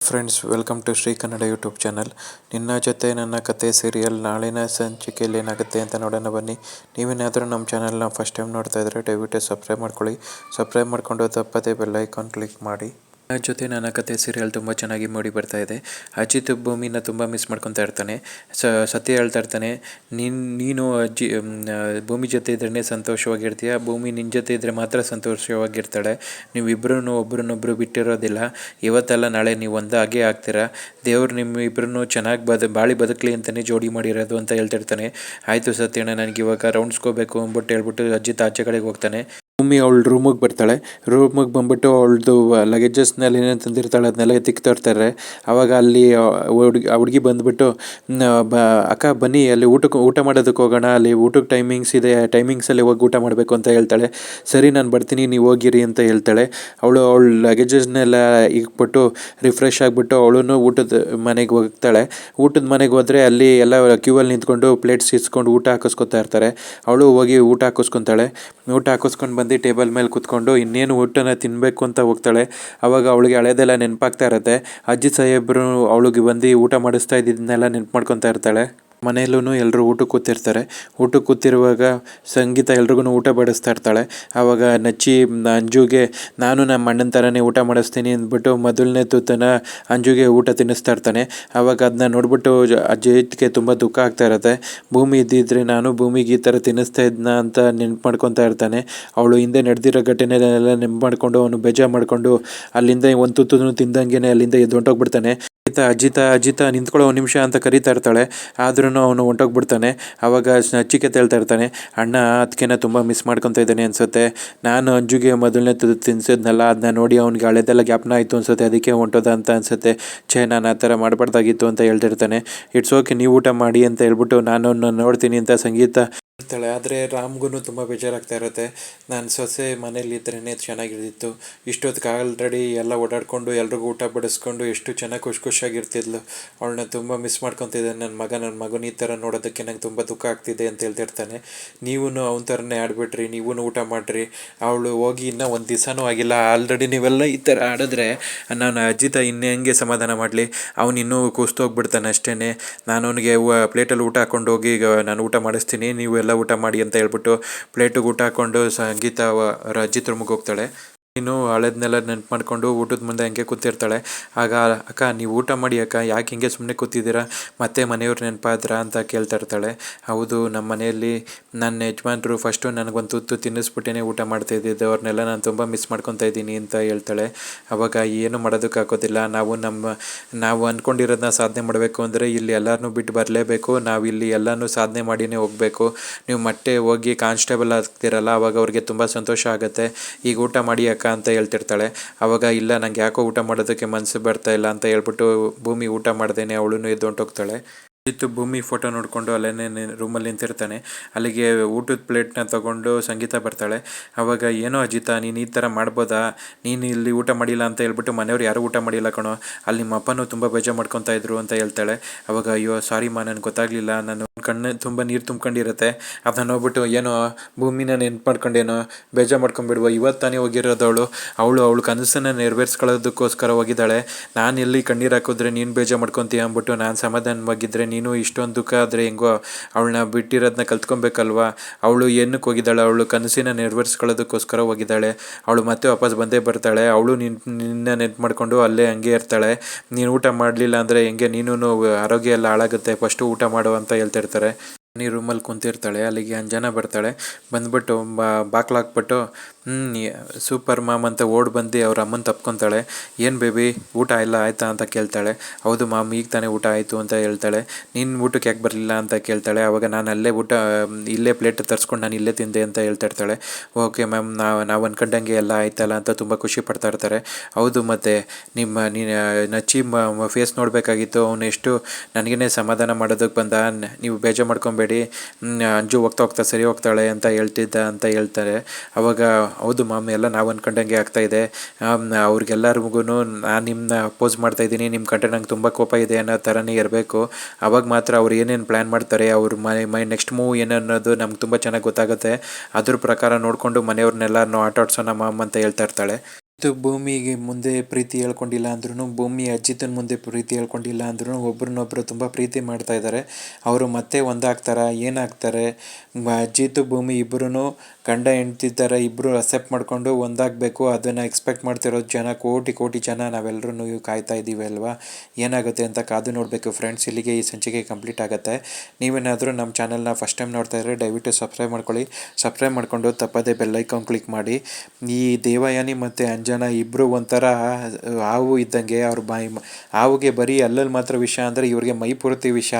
Friends, welcome to Shri Kannada YouTube channel. ನಿನ್ನ ಜೊತೆ ನನ್ನ ಕತೆ ಸೀರಿಯಲ್ ನಾಳಿನ ಸಂಚಿಕೆಯಲ್ಲಿ ಏನಾಗುತ್ತೆ ಅಂತ ನೋಡೋಣ ಬನ್ನಿ. ನೀವೇನಾದರೂ ನಮ್ಮ ಚಾನಲ್ನ ಫಸ್ಟ್ ಟೈಮ್ ನೋಡ್ತಾ ಇದ್ದರೆ ದಯವಿಟ್ಟು ಸಬ್ಸ್ಕ್ರೈಬ್ ಮಾಡ್ಕೊಳ್ಳಿ. ಸಬ್ಸ್ಕ್ರೈಬ್ ಮಾಡ್ಕೊಂಡು ತಪ್ಪದೇ ಬೆಲ್ ಐಕಾನ್ ಕ್ಲಿಕ್ ಮಾಡಿ. ನನ್ನ ಜೊತೆ ನನ್ನ ಕತೆ ಸೀರಿಯಲ್ ತುಂಬ ಚೆನ್ನಾಗಿ ಮೂಡಿ ಬರ್ತಾ ಇದೆ. ಅಜಿತ್ ಭೂಮಿನ ತುಂಬ ಮಿಸ್ ಮಾಡ್ಕೊತಾ ಇರ್ತಾನೆ. ಸತ್ಯ ಹೇಳ್ತಾ ಇರ್ತಾನೆ, ನೀನು ಭೂಮಿ ಜೊತೆ ಇದ್ರೇ ಸಂತೋಷವಾಗಿರ್ತೀಯ, ಭೂಮಿ ನಿನ್ನ ಜೊತೆ ಇದ್ದರೆ ಮಾತ್ರ ಸಂತೋಷವಾಗಿರ್ತಾಳೆ. ನೀವಿಬ್ಬರೂ ಒಬ್ರನ್ನೊಬ್ರು ಬಿಟ್ಟಿರೋದಿಲ್ಲ. ಇವತ್ತಲ್ಲ ನಾಳೆ ನೀವು ಒಂದಾಗೇ ಆಗ್ತೀರಾ. ದೇವ್ರು ನಿಮ್ಮಿಬ್ಬರನ್ನು ಚೆನ್ನಾಗಿ ಬಾಳಿ ಬದುಕಲಿ ಅಂತಲೇ ಜೋಡಿ ಮಾಡಿರೋದು ಅಂತ ಹೇಳ್ತಿರ್ತಾನೆ. ಆಯಿತು ಸತ್ಯಣ್ಣ, ನನಗೆ ಇವಾಗ ರೌಂಡ್ಸ್ಕೋಬೇಕು ಅಂದ್ಬಿಟ್ಟು ಹೇಳ್ಬಿಟ್ಟು ಅಜಿತ್ ಆಚೆ ಕಡೆಗೆ ಹೋಗ್ತಾನೆ. ಭೂಮಿ ಅವಳು ರೂಮಿಗೆ ಬರ್ತಾಳೆ. ರೂಮಿಗೆ ಬಂದ್ಬಿಟ್ಟು ಅವಳದು ಲಗೇಜಸ್ನಲ್ಲಿ ಏನೇನು ತಂದಿರ್ತಾಳೆ ಅದನ್ನೆಲ್ಲ ಎತ್ತಿಕ್ತಾ ಇರ್ತಾರೆ. ಆವಾಗ ಅಲ್ಲಿ ಹುಡುಗಿ ಬಂದುಬಿಟ್ಟು, ಅಕ್ಕ ಬನ್ನಿ ಅಲ್ಲಿ ಊಟ ಮಾಡೋದಕ್ಕೆ ಹೋಗೋಣ, ಅಲ್ಲಿ ಊಟಕ್ಕೆ ಟೈಮಿಂಗ್ಸ್ ಇದೆ, ಟೈಮಿಂಗ್ಸಲ್ಲಿ ಹೋಗಿ ಊಟ ಮಾಡಬೇಕು ಅಂತ ಹೇಳ್ತಾಳೆ. ಸರಿ ನಾನು ಬರ್ತೀನಿ, ನೀವು ಹೋಗಿರಿ ಅಂತ ಹೇಳ್ತಾಳೆ. ಅವಳು ಲಗೇಜಸ್ನೆಲ್ಲ ಇಕ್ಬಿಟ್ಟು ರಿಫ್ರೆಶ್ ಆಗಿಬಿಟ್ಟು ಅವಳು ಊಟದ ಮನೆಗೆ ಹೋಗ್ತಾಳೆ. ಊಟದ ಮನೆಗೆ ಹೋದರೆ ಅಲ್ಲಿ ಎಲ್ಲ ಕ್ಯೂವಲ್ಲಿ ನಿಂತ್ಕೊಂಡು ಪ್ಲೇಟ್ಸ್ ಇಸ್ಕೊಂಡು ಊಟ ಹಾಕಿಸ್ಕೊತಾ ಇರ್ತಾರೆ. ಅವಳು ಹೋಗಿ ಊಟ ಹಾಕಿಸ್ಕೊತಾಳೆ. ಊಟ ಹಾಕಿಸ್ಕೊಂಡು ಬಂದು ಟೇಬಲ್ ಮೇಲೆ ಕೂತ್ಕೊಂಡು ಇನ್ನೇನು ಊಟನ ತಿನ್ನಬೇಕು ಅಂತ ಹೋಗ್ತಾಳೆ. ಆವಾಗ ಅವಳಿಗೆ ಹಳೆದೆಲ್ಲ ನೆನಪಾಗ್ತಾ ಇರುತ್ತೆ. ಅಜ್ಜಿ ಸಾಹೇಬರು ಅವಳಿಗೆ ಬಂದು ಊಟ ಮಾಡಿಸ್ತಾ ಇದ್ದಿದ್ದನ್ನೆಲ್ಲ ನೆನ್ಪು ಮಾಡ್ಕೊತಾ ಇರ್ತಾಳೆ. ಮನೆಯಲ್ಲೂ ಎಲ್ಲರೂ ಊಟಕ್ಕೆ ಕೂತಿರ್ತಾರೆ. ಊಟಕ್ಕೆ ಕೂತಿರುವಾಗ ಸಂಗೀತ ಎಲ್ರಿಗೂ ಊಟ ಬಡಿಸ್ತಾ ಇರ್ತಾಳೆ. ಆವಾಗ ನಚ್ಚಿ ಅಂಜುಗೆ ನಾನು ನಮ್ಮ ಅಣ್ಣನ ಥರನೇ ಊಟ ಮಾಡಿಸ್ತೀನಿ ಅಂದ್ಬಿಟ್ಟು ಮೊದಲನೇ ತುತ್ತನ ಅಂಜುಗೆ ಊಟ ತಿನ್ನಿಸ್ತಾ ಇರ್ತಾನೆ. ಆವಾಗ ಅದನ್ನ ನೋಡ್ಬಿಟ್ಟು ಅಜಿತ್ಗೆ ತುಂಬ ದುಃಖ ಆಗ್ತಾ ಇರುತ್ತೆ. ಭೂಮಿ ಇದ್ದಿದ್ರೆ ನಾನು ಭೂಮಿಗೆ ಈ ಥರ ತಿನ್ನಿಸ್ತಾ ಇದ್ನ ಅಂತ ನೆನ್ಪು ಮಾಡ್ಕೊತಾ ಇರ್ತಾನೆ. ಅವಳು ಹಿಂದೆ ನಡೆದಿರೋ ಘಟನೆಲ್ಲ ನೆನ್ಪು ಮಾಡಿಕೊಂಡು ಅವನು ಬೇಜಾರು ಮಾಡಿಕೊಂಡು ಅಲ್ಲಿಂದ ಒಂದು ತುತ್ತು ತಿಂದಂಗೆ ಅಲ್ಲಿಂದ ಎದ್ದು ಹೊಂಟೋಗ್ಬಿಡ್ತಾನೆ. ಅಜಿತ ನಿಂತ್ಕೊಳ್ಳೋ ಒಂದು ನಿಮಿಷ ಅಂತ ಕರೀತಾ ಇರ್ತಾಳೆ. ಆದ್ರೂ ಅವನು ಹೊಂಟೋಗ್ಬಿಡ್ತಾನೆ. ಆವಾಗ ನಚಿಕೇತ ಹೇಳ್ತಾ ಇರ್ತಾನೆ, ಅಣ್ಣ ಅದಕ್ಕೆನ ತುಂಬ ಮಿಸ್ ಮಾಡ್ಕೊತಾ ಇದ್ದಾನೆ ಅನಿಸುತ್ತೆ. ನಾನು ಅಂಜುಗೆ ಮೊದಲನೇ ತಿನ್ಸಿದ್ನಲ್ಲ, ಅದನ್ನ ನೋಡಿ ಅವ್ನಿಗೆ ಹಳೆದೆಲ್ಲ ಜ್ಞಾಪನ ಆಯಿತು ಅನಿಸುತ್ತೆ, ಅದಕ್ಕೆ ಹೊಂಟೋದ ಅಂತ ಅನಿಸುತ್ತೆ. ನಾನು ಆ ಥರ ಮಾಡಬಾರ್ದಾಗಿತ್ತು ಅಂತ ಹೇಳ್ತಿರ್ತಾನೆ. ಇಟ್ಸ್ ಓಕೆ, ನೀವು ಊಟ ಮಾಡಿ ಅಂತ ಹೇಳ್ಬಿಟ್ಟು ನಾನು ನೋಡ್ತೀನಿ ಅಂತ ಸಂಗೀತ ಇರ್ತಾಳೆ. ಆದರೆ ರಾಮ್ಗೂ ತುಂಬ ಬೇಜಾರಾಗ್ತಾ ಇರುತ್ತೆ. ನಾನು ಸೊಸೆ ಮನೇಲಿ ಇದ್ರೇ ಚೆನ್ನಾಗಿರ್ತಿತ್ತು. ಇಷ್ಟೊತ್ತಿಗೆ ಆಲ್ರೆಡಿ ಎಲ್ಲ ಓಡಾಡಿಕೊಂಡು ಎಲ್ರಿಗೂ ಊಟ ಬಡಿಸ್ಕೊಂಡು ಎಷ್ಟು ಚೆನ್ನಾಗಿ ಖುಷಿಯಾಗಿರ್ತಿದ್ಲು. ಅವಳನ್ನ ತುಂಬ ಮಿಸ್ ಮಾಡ್ಕೊತಿದ್ದೆ. ನನ್ನ ಮಗನ ಈ ಥರ ನೋಡೋದಕ್ಕೆ ನಂಗೆ ತುಂಬ ದುಃಖ ಆಗ್ತಿದೆ ಅಂತ ಹೇಳ್ತಿರ್ತಾನೆ. ನೀವೂ ಅವನ ಥರನೇ ಆಡ್ಬಿಟ್ರಿ, ನೀವೂ ಊಟ ಮಾಡಿರಿ. ಅವಳು ಹೋಗಿ ಇನ್ನೂ ಒಂದು ದಿವಸನೂ ಆಗಿಲ್ಲ, ಆಲ್ರೆಡಿ ನೀವೆಲ್ಲ ಈ ಥರ ಆಡಿದ್ರೆ ನಾನು ಅಜಿತ ಇನ್ನೇ ಹೆಂಗೆ ಸಮಾಧಾನ ಮಾಡಲಿ. ಅವನು ಇನ್ನೂ ಕೂಸ್ತೋಗ್ಬಿಡ್ತಾನೆ ಅಷ್ಟೇ. ನಾನು ಅವನಿಗೆ ಪ್ಲೇಟಲ್ಲಿ ಊಟ ಹಾಕ್ಕೊಂಡು ಹೋಗಿ ಈಗ ನಾನು ಊಟ ಮಾಡಿಸ್ತೀನಿ, ನೀವು ಎಲ್ಲ ಊಟ ಮಾಡಿ ಅಂತ ಹೇಳ್ಬಿಟ್ಟು ಪ್ಲೇಟಿಗೆ ಊಟ ಹಾಕ್ಕೊಂಡು ಸಂಗೀತ ಅಜಿತ್ ರೂಮಿಗೆ ಹೋಗ್ತಾಳೆ. ನೀನು ಹಳೆದನ್ನೆಲ್ಲ ನೆನ್ಪು ಮಾಡಿಕೊಂಡು ಊಟದ ಮುಂದೆ ಹಂಗೆ ಕೂತಿರ್ತಾಳೆ. ಆಗ ಅಕ್ಕ ನೀವು ಊಟ ಮಾಡಿ ಅಕ್ಕ, ಯಾಕೆ ಹಿಂಗೆ ಸುಮ್ಮನೆ ಕೂತಿದ್ದೀರಾ, ಮತ್ತೆ ಮನೆಯವ್ರು ನೆನಪಾದ್ರಾ ಅಂತ ಕೇಳ್ತಾ ಇರ್ತಾಳೆ. ಹೌದು, ನಮ್ಮ ಮನೆಯಲ್ಲಿ ನನ್ನ ಯಜಮಾನ್ರು ಫಸ್ಟು ನನಗೊಂದು ತುತ್ತು ತಿನ್ನಿಸ್ಬಿಟ್ಟೇ ಊಟ ಮಾಡ್ತಾಯಿದ್ದಿದ್ದು, ಅವ್ರನ್ನೆಲ್ಲ ನಾನು ತುಂಬ ಮಿಸ್ ಮಾಡ್ಕೊತಾ ಇದ್ದೀನಿ ಅಂತ ಹೇಳ್ತಾಳೆ. ಆವಾಗ ಏನು ಮಾಡೋದಕ್ಕಾಗೋದಿಲ್ಲ, ನಾವು ಅಂದ್ಕೊಂಡಿರೋದನ್ನ ಸಾಧನೆ ಮಾಡಬೇಕು ಅಂದರೆ ಇಲ್ಲಿ ಎಲ್ಲರನ್ನೂ ಬಿಟ್ಟು ಬರಲೇಬೇಕು, ನಾವು ಇಲ್ಲಿ ಎಲ್ಲನೂ ಸಾಧನೆ ಮಾಡಿನೇ ಹೋಗಬೇಕು. ನೀವು ಮತ್ತೆ ಹೋಗಿ ಕಾನ್ಸ್ಟೇಬಲ್ ಆಗ್ತಿರಲ್ಲ, ಆವಾಗ ಅವ್ರಿಗೆ ತುಂಬ ಸಂತೋಷ ಆಗುತ್ತೆ. ಈಗ ಊಟ ಮಾಡಿ ಅಕ್ಕ ಅಂತ ಹೇಳ್ತಿರ್ತಾಳೆ. ಆವಾಗ ಇಲ್ಲ, ನಂಗೆ ಯಾಕೋ ಊಟ ಮಾಡೋದಕ್ಕೆ ಮನಸ್ಸು ಬರ್ತಾ ಇಲ್ಲ ಅಂತ ಹೇಳ್ಬಿಟ್ಟು ಭೂಮಿ ಊಟ ಮಾಡ್ದೇನೆ ಅವಳು ಎದ್ದು ಹೊಂಟೋಗ್ತಾಳೆ. ಭೂಮಿ ಫೋಟೋ ನೋಡಿಕೊಂಡು ಅಲ್ಲೇ ರೂಮಲ್ಲಿ ನಿಂತಿರ್ತಾನೆ. ಅಲ್ಲಿಗೆ ಊಟದ ಪ್ಲೇಟ್ನ ತೊಗೊಂಡು ಸಂಗೀತ ಬರ್ತಾಳೆ. ಆವಾಗ ಏನೋ ಅಜಿತ, ನೀನು ಈ ಥರ ಮಾಡ್ಬೋದಾ, ನೀನು ಇಲ್ಲಿ ಊಟ ಮಾಡಿಲ್ಲ ಅಂತ ಹೇಳ್ಬಿಟ್ಟು ಮನೆಯವ್ರು ಯಾರೂ ಊಟ ಮಾಡಿಲ್ಲ ಕಣೋ, ಅಲ್ಲಿ ನಿಮ್ಮ ಅಪ್ಪನೂ ತುಂಬ ಬೇಜಾರು ಮಾಡ್ಕೊತಾ ಇದ್ರು ಅಂತ ಹೇಳ್ತಾಳೆ. ಆವಾಗ ಅಯ್ಯೋ ಸಾರಿ ನನಗೆ ಗೊತ್ತಾಗಲಿಲ್ಲ, ನಾನು ಕಣ್ಣು ತುಂಬ ನೀರು ತುಂಬ್ಕೊಂಡಿರುತ್ತೆ, ಅದನ್ನ ನೋಡ್ಬಿಟ್ಟು ಏನೋ ಭೂಮಿನ ನೆನ್ಪು ಮಾಡ್ಕೊಂಡೇನೋ ಬೇಜಾರು ಮಾಡ್ಕೊಂಡ್ಬಿಡುವ, ಇವತ್ತು ತಾನೇ ಹೋಗಿರೋದವಳು, ಅವಳು ಕನಸನ್ನು ನೆರವೇರಿಸ್ಕೊಳ್ಳೋದಕ್ಕೋಸ್ಕರ ಹೋಗಿದ್ದಾಳೆ. ನಾನು ಎಲ್ಲಿ ಕಣ್ಣೀರು ಹಾಕಿದ್ರೆ ನೀನು ಬೇಜಾರು ಮಾಡ್ಕೊತೀಯ ಅಂದ್ಬಿಟ್ಟು ನಾನು ಸಮಾಧಾನವಾಗಿದ್ದರೆ ನೀನು ಇಷ್ಟೊಂದು ದುಃಖ ಆದರೆ ಹೆಂಗೋ, ಅವಳನ್ನ ಬಿಟ್ಟಿರೋದನ್ನ ಕಲ್ತ್ಕೊಬೇಕಲ್ವಾ. ಅವಳು ಏನಕ್ಕೆ ಹೋಗಿದ್ದಾಳೆ, ಅವಳು ಕನಸಿನ ನೆರವೇರಿಸ್ಕೊಳ್ಳೋದಕ್ಕೋಸ್ಕರ ಹೋಗಿದ್ದಾಳೆ. ಅವಳು ಮತ್ತೆ ವಾಪಸ್ ಬಂದೇ ಬರ್ತಾಳೆ. ಅವಳು ನಿನ್ನ ನೆನ್ಪು ಮಾಡಿಕೊಂಡು ಅಲ್ಲೇ ಹಂಗೆ ಇರ್ತಾಳೆ. ನೀನು ಊಟ ಮಾಡಲಿಲ್ಲ ಅಂದರೆ ಹೆಂಗೆ, ನೀನು ಆರೋಗ್ಯ ಎಲ್ಲ ಹಾಳಾಗುತ್ತೆ, ಫಸ್ಟು ಊಟ ಮಾಡು ಅಂತ ಹೇಳ್ತಿರ್ತಾರೆ. ನೀ ರೂಮಲ್ಲಿ ಕುಂತಿರ್ತಾಳೆ. ಅಲ್ಲಿಗೆ ಅಂಜನಾ ಬರ್ತಾಳೆ. ಬಂದ್ಬಿಟ್ಟು ಬಾಕ್ಲು ಹಾಕ್ಬಿಟ್ಟು ಸೂಪರ್ ಮಾಮ್ ಅಂತ ಓಡ್ ಬಂದು ಅವ್ರ ಅಮ್ಮನ ತಪ್ಕೊತಾಳೆ. ಏನು ಬೇಬಿ ಊಟ ಎಲ್ಲ ಆಯಿತಾ ಅಂತ ಕೇಳ್ತಾಳೆ. ಹೌದು ಮಾಮ್, ಈಗ ತಾನೇ ಊಟ ಆಯಿತು ಅಂತ ಹೇಳ್ತಾಳೆ. ನೀನು ಊಟಕ್ಕೆ ಯಾಕೆ ಬರಲಿಲ್ಲ ಅಂತ ಕೇಳ್ತಾಳೆ. ಆವಾಗ ನಾನು ಇಲ್ಲೇ ಪ್ಲೇಟ್ ತರಿಸ್ಕೊಂಡು ನಾನು ಇಲ್ಲೇ ತಿಂದೆ ಅಂತ ಹೇಳ್ತಾ ಇರ್ತಾಳೆ. ಓಕೆ ಮ್ಯಾಮ್, ನಾವು ಅಂದ್ಕೊಂಡಂಗೆ ಎಲ್ಲ ಆಯ್ತಲ್ಲ ಅಂತ ತುಂಬ ಖುಷಿ ಪಡ್ತಾ ಇರ್ತಾರೆ. ಹೌದು, ಮತ್ತು ನೀನು ನಚ್ಚಿ ಫೇಸ್ ನೋಡಬೇಕಾಗಿತ್ತು, ಅವನು ಎಷ್ಟು ನನಗೇ ಸಮಾಧಾನ ಮಾಡೋದಕ್ಕೆ ಬಂದ, ನೀವು ಬೇಜಾರು ಮಾಡ್ಕೊಬೇಡಿ, ಅಂಜು ಹೋಗ್ತಾ ಸರಿ ಹೋಗ್ತಾಳೆ ಅಂತ ಹೇಳ್ತಿದ್ದ ಅಂತ ಹೇಳ್ತಾರೆ. ಅವಾಗ ಹೌದು ಮಾಮ್, ಎಲ್ಲ ನಾವು ಅಂದ್ಕೊಂಡಂಗೆ ಆಗ್ತಾಯಿದೆ, ಅವ್ರಿಗೆಲ್ಲರಿಗೂ ನಾನು ನಿಮ್ಮನ್ನ ಅಪೋಸ್ ಮಾಡ್ತಾಯಿದ್ದೀನಿ, ನಿಮ್ಮ ಕಂಡ್ರೆ ನಂಗೆ ತುಂಬ ಕೋಪ ಇದೆ ಅನ್ನೋ ಥರನೇ ಇರಬೇಕು. ಅವಾಗ ಮಾತ್ರ ಅವ್ರು ಏನೇನು ಪ್ಲ್ಯಾನ್ ಮಾಡ್ತಾರೆ, ಅವ್ರ ನೆಕ್ಸ್ಟ್ ಮೂವ್ ಏನು ಅನ್ನೋದು ನಮ್ಗೆ ತುಂಬ ಚೆನ್ನಾಗಿ ಗೊತ್ತಾಗುತ್ತೆ. ಅದ್ರ ಪ್ರಕಾರ ನೋಡಿಕೊಂಡು ಮನೆಯವ್ರನ್ನೆಲ್ಲರನ್ನೂ ಆಟ ಆಡ್ಸೋಣ ಮಾಮ್ ಅಂತ ಹೇಳ್ತಾ ಇರ್ತಾಳೆ. ಭೂಮಿಗೆ ಮುಂದೆ ಪ್ರೀತಿ ಹೇಳ್ಕೊಂಡಿಲ್ಲ ಅಂದ್ರೂ ಭೂಮಿ ಅಜ್ಜಿತನ ಮುಂದೆ ಪ್ರೀತಿ ಹೇಳ್ಕೊಂಡಿಲ್ಲ ಅಂದ್ರೂ ಒಬ್ರನ್ನೊಬ್ರು ತುಂಬ ಪ್ರೀತಿ ಮಾಡ್ತಾ ಇದ್ದಾರೆ. ಅವರು ಮತ್ತೆ ಒಂದಾಗ್ತಾರ, ಏನಾಗ್ತಾರೆ? ಅಜ್ಜಿತು ಭೂಮಿ ಇಬ್ಬರೂ ಗಂಡ ಹೆಂಡ್ತಿ ಥರ ಇಬ್ಬರು ಅಕ್ಸೆಪ್ಟ್ ಮಾಡಿಕೊಂಡು ಒಂದಾಗಬೇಕು. ಅದನ್ನು ಎಕ್ಸ್ಪೆಕ್ಟ್ ಮಾಡ್ತಿರೋದು ಜನ, ಕೋಟಿ ಕೋಟಿ ಜನ ನಾವೆಲ್ಲರೂ ಕಾಯ್ತಾ ಇದ್ದೀವಿ ಅಲ್ವಾ, ಏನಾಗುತ್ತೆ ಅಂತ ಕಾದು ನೋಡಬೇಕು ಫ್ರೆಂಡ್ಸ್. ಇಲ್ಲಿಗೆ ಈ ಸಂಚಿಕೆ ಕಂಪ್ಲೀಟ್ ಆಗುತ್ತೆ. ನೀವೇನಾದರೂ ನಮ್ಮ ಚಾನಲ್ನ ಫಸ್ಟ್ ಟೈಮ್ ನೋಡ್ತಾ ಇದ್ದರೆ ದಯವಿಟ್ಟು ಸಬ್ಸ್ಕ್ರೈಬ್ ಮಾಡ್ಕೊಳ್ಳಿ. ಸಬ್ಸ್ಕ್ರೈಬ್ ಮಾಡ್ಕೊಂಡು ತಪ್ಪದೇ ಬೆಲ್ಲೈಕಾನ್ ಕ್ಲಿಕ್ ಮಾಡಿ. ಈ ದೇವಯಾನಿ ಮತ್ತು ಅಂಜನಾ ಇಬ್ಬರು ಒಂಥರ ಹಾವು ಇದ್ದಂಗೆ. ಅವ್ರ ಹಾವಿಗೆ ಬರೀ ಅಲ್ಲಲ್ಲಿ ಮಾತ್ರ ವಿಷ ಅಂದರೆ ಇವ್ರಿಗೆ ಮೈ ಪೂರ್ತಿ ವಿಷ.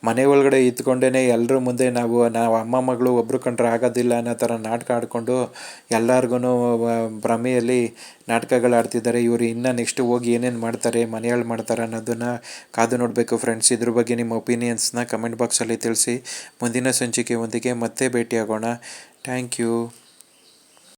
ಮನೆ ಒಳಗಡೆ ಇದ್ಕೊಂಡೇ ಎಲ್ಲರ ಮುಂದೆ ನಾವು ಅಮ್ಮ ಮಗಳು ಒಬ್ರು ಕಂಡ್ರೆ ಆಗೋದಿಲ್ಲ ಅನ್ನೋ ಥರ ನಾಟಕ ಆಡಿಕೊಂಡು ಎಲ್ಲರಿಗೂ ಭ್ರಮೆಯಲ್ಲಿ ನಾಟಕಗಳು ಆಡ್ತಿದ್ದಾರೆ. ಇವರು ಇನ್ನು ನೆಕ್ಸ್ಟ್ ಹೋಗಿ ಏನೇನು ಮಾಡ್ತಾರೆ, ಮನೆಯಲ್ಲಿ ಮಾಡ್ತಾರೆ ಅನ್ನೋದನ್ನು ಕಾದು ನೋಡಬೇಕು ಫ್ರೆಂಡ್ಸ್. ಇದ್ರ ಬಗ್ಗೆ ನಿಮ್ಮ ಒಪಿನಿಯನ್ಸ್ನ ಕಮೆಂಟ್ ಬಾಕ್ಸಲ್ಲಿ ತಿಳಿಸಿ. ಮುಂದಿನ ಸಂಚಿಕೆ ಒಂದಿಗೆ ಮತ್ತೆ ಭೇಟಿಯಾಗೋಣ. Thank you.